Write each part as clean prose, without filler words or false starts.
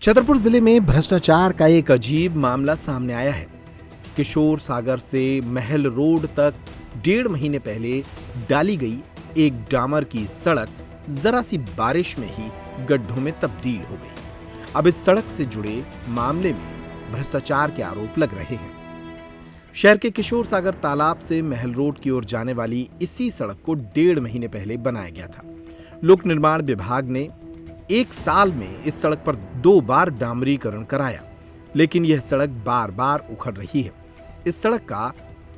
छतरपुर जिले में भ्रष्टाचार का एक अजीब मामला सामने आया है। किशोर सागर से महल रोड तक 1.5 महीने पहले डाली गई एक डामर की सड़क जरा सी बारिश में ही गड्ढों में तब्दील हो गई। अब इस सड़क से जुड़े मामले में भ्रष्टाचार के आरोप लग रहे हैं। शहर के किशोर सागर तालाब से महल रोड की ओर जाने वाली इसी सड़क को 1.5 महीने पहले बनाया गया था। लोक निर्माण विभाग ने 1 साल में इस सड़क पर 2 बार डामरीकरण कराया, लेकिन यह सड़क बार बार उखड़ रही है। इस सड़क का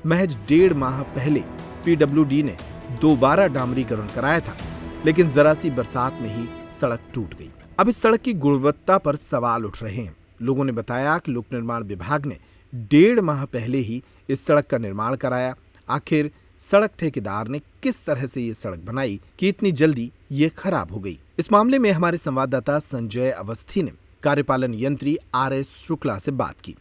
महज 1.5 माह पहले पीडब्ल्यूडी ने दोबारा डामरीकरण कराया था, लेकिन जरा सी बरसात में ही सड़क टूट गई। अब इस सड़क की गुणवत्ता पर सवाल उठ रहे हैं। लोगों ने बताया कि लोक निर्माण विभाग ने 1.5 माह पहले ही इस सड़क का निर्माण कराया। आखिर सड़क ठेकेदार ने किस तरह से ये सड़क बनाई कि इतनी जल्दी ये खराब हो गई? इस मामले में हमारे संवाददाता संजय अवस्थी ने कार्यपालन यंत्री आर.एस. शुक्ला से बात की।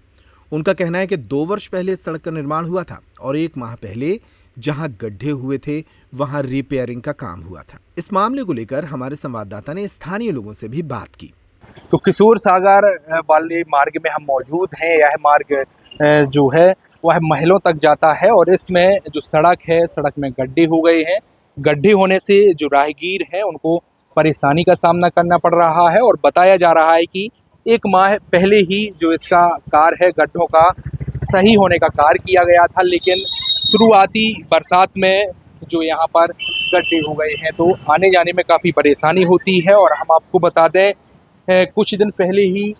उनका कहना है कि 2 वर्ष पहले इस सड़क का निर्माण हुआ था और 1 माह पहले जहां गड्ढे हुए थे वहां रिपेयरिंग का काम हुआ था। इस मामले को लेकर हमारे संवाददाता ने स्थानीय लोगों से भी बात की। तो किशोर सागर वाले मार्ग में हम मौजूद हैं। यह मार्ग जो है वह महलों तक जाता है और इसमें जो सड़क है, सड़क में गड्ढे हो गए हैं। गड्ढे होने से जो राहगीर हैं उनको परेशानी का सामना करना पड़ रहा है और बताया जा रहा है कि 1 माह पहले ही जो इसका कार्य है, गड्ढों का सही होने का कार्य किया गया था, लेकिन शुरुआती बरसात में जो यहाँ पर गड्ढे हो गए हैं तो आने जाने में काफ़ी परेशानी होती है। और हम आपको बता दें, कुछ दिन पहले ही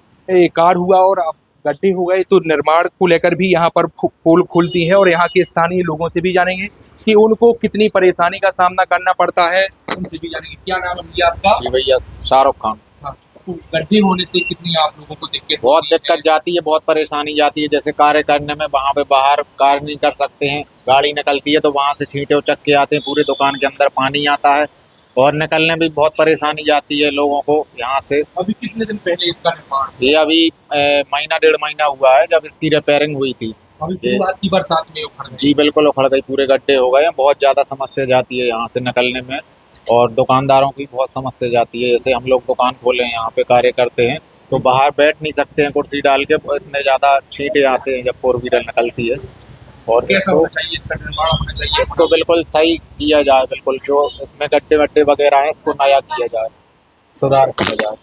कार्य हुआ और अब गड्ढे हो गए, तो निर्माण को लेकर भी यहाँ पर पोल खुलती है और यहाँ के स्थानीय लोगों से भी जानेंगे कि उनको कितनी परेशानी का सामना करना पड़ता है। उनसे भी जानेंगे। क्या नाम है भैया आपका? जी भैया, शाहरुख खान। हाँ, तो गड्ढे होने से कितनी आप लोगों को बहुत दिक्कत जाती है, बहुत परेशानी जाती है। जैसे कार्य करने में वहाँ पे बाहर कार्य नहीं कर सकते हैं, गाड़ी निकलती है तो वहाँ से छींटे उचक के आते हैं, पूरे दुकान के अंदर पानी आता है और निकलने में बहुत परेशानी जाती है लोगों को यहाँ से। अभी कितने दिन पहले इसका निर्माण? ये अभी महीना 1.5 महीना हुआ है जब इसकी रिपेयरिंग हुई थी। अभी शुरुआत की बरसात में उखड़ गई। जी बिल्कुल उखड़ गई, पूरे गड्ढे हो गए हैं। बहुत ज़्यादा समस्या जाती है यहाँ से निकलने में और दुकानदारों की बहुत समस्या जाती है। जैसे हम लोग दुकान खोले हैं, यहाँ पे कार्य करते हैं तो बाहर बैठ नहीं सकते हैं कुर्सी डाल के, इतने ज़्यादा छींटे आते हैं जब 4 व्हीलर निकलती है। और इसका निर्माण होना चाहिए, इसको बिल्कुल सही किया जाए, बिल्कुल जो इसमें गड्ढे वड्ढे वगैरह हैं इसको नया किया जाए, सुधार किया जाए।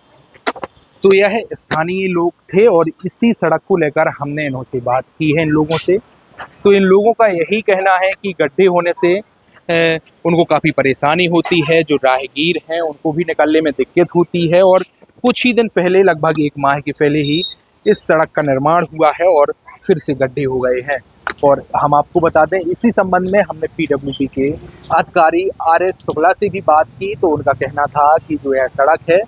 तो यह स्थानीय लोग थे और इसी सड़क को लेकर हमने इन्हों से बात की है, इन लोगों से। तो इन लोगों का यही कहना है कि गड्ढे होने से उनको काफ़ी परेशानी होती है। जो राहगीर हैं उनको भी निकलने में दिक्कत होती है और कुछ ही दिन पहले, लगभग 1 माह के पहले ही इस सड़क का निर्माण हुआ है और फिर से गड्ढे हो गए हैं। और हम आपको बता दें, इसी संबंध में हमने पीडब्ल्यूडी के अधिकारी आर.एस. शुक्ला से भी बात की तो उनका कहना था कि जो यह सड़क है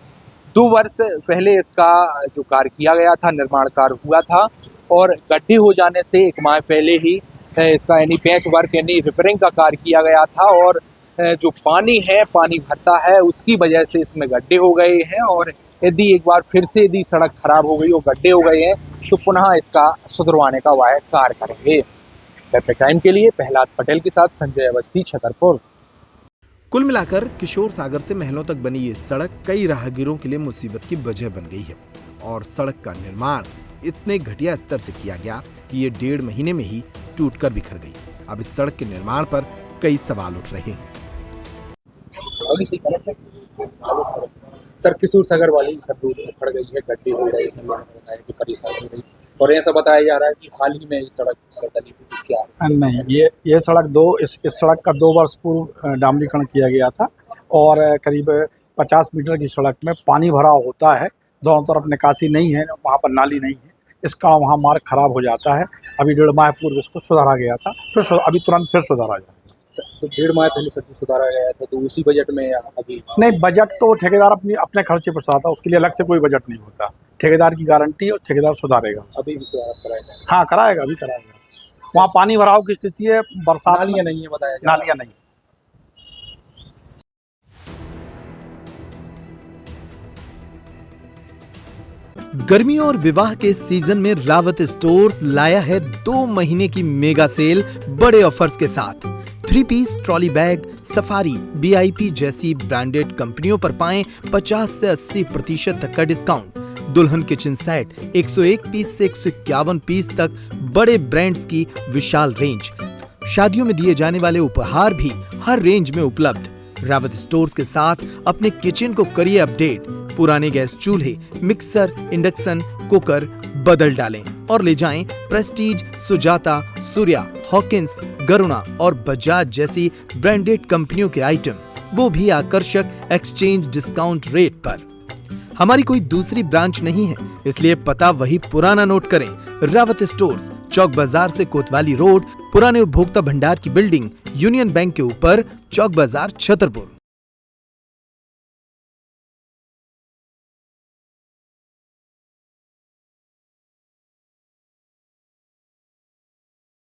2 वर्ष पहले इसका जो कार्य किया गया था, निर्माण कार्य हुआ था और गड्ढे हो जाने से 1 माह पहले ही इसका यानी पैच वर्क यानी रिपेयरिंग का कार्य किया गया था और जो पानी है, पानी भरता है, उसकी वजह से इसमें गड्ढे हो गए हैं। और यदि एक बार फिर से यदि सड़क खराब हो गई और गड्ढे हो गए हैं तो पुनः इसका सुधरवाने का वह कार्य करेंगे। वेब टाइम के लिए प्रहलाद पटेल के साथ संजय अवस्थी, छतरपुर। कुल मिलाकर किशोर सागर से महलों तक बनी ये सड़क कई राहगीरों के लिए मुसीबत की वजह बन गई है और सड़क का निर्माण इतने घटिया स्तर से किया गया कि ये 1.5 महीने में ही टूटकर बिखर गई। अब इस सड़क के निर्माण पर कई सवाल उठ रहे हैं। सर, किशोर सागर वाली सड़क उखड़ गई है, गड्ढे हो गए हैं, लोगों ने बताया कि परेशानी हो गई और ऐसा बताया जा रहा है कि हाल ही में इस सड़क से डली थी। क्या नहीं, ये सड़क इस सड़क का 2 वर्ष पूर्व डामरीकरण किया गया था और करीब 50 मीटर की सड़क में पानी भरा होता है, दोनों तरफ निकासी नहीं है, वहाँ पर नाली नहीं है, इसका वहाँ मार्ग खराब हो जाता है। अभी 1.5 माह पूर्व इसको सुधारा गया था, फिर अभी तुरंत फिर सुधारा जाता है। तो 1.5 माह पहले सर सुधारा गया था, तो उसी बजट में अभी नहीं, बजट तो ठेकेदार अपने खर्चे पर सुधारता है, उसके लिए अलग से कोई बजट नहीं होता। ठेकेदार की गारंटी और ठेकेदार सुधारेगा। अभी भी सुधार कराएगा? हाँ, कराएगा, अभी कराएगा। वहाँ पानी भराव की स्थिति है, बरसात नालियाँ नहीं है, बताया नालियाँ नहीं। गर्मियों और विवाह के सीजन में रावत स्टोर्स लाया है 2 महीने की मेगा सेल बड़े ऑफर्स के साथ। 3 piece trolley bag, Safari, VIP जैसी ब्रांडेड कंपनियों पर पाएं 50 से 80% तक का डिस्काउंट। दुल्हन किचन सेट 101 पीस से 151 पीस तक बड़े ब्रांड्स की विशाल रेंज। शादियों में दिए जाने वाले उपहार भी हर रेंज में उपलब्ध। रावत स्टोर्स के साथ अपने किचन को करिए अपडेट। पुराने गैस चूल्हे, मिक्सर, इंडक्शन कुकर बदल डालें और ले जाएं प्रेस्टीज, सुजाता, सूर्या, हॉकिंस, गरुणा और बजाज जैसी ब्रांडेड कंपनियों के आइटम, वो भी आकर्षक एक्सचेंज डिस्काउंट रेट पर। हमारी कोई दूसरी ब्रांच नहीं है, इसलिए पता वही पुराना नोट करें। रावत स्टोर्स, चौक बाजार से कोतवाली रोड, पुराने उपभोक्ता भंडार की बिल्डिंग, यूनियन बैंक के ऊपर, चौक बाजार, छतरपुर।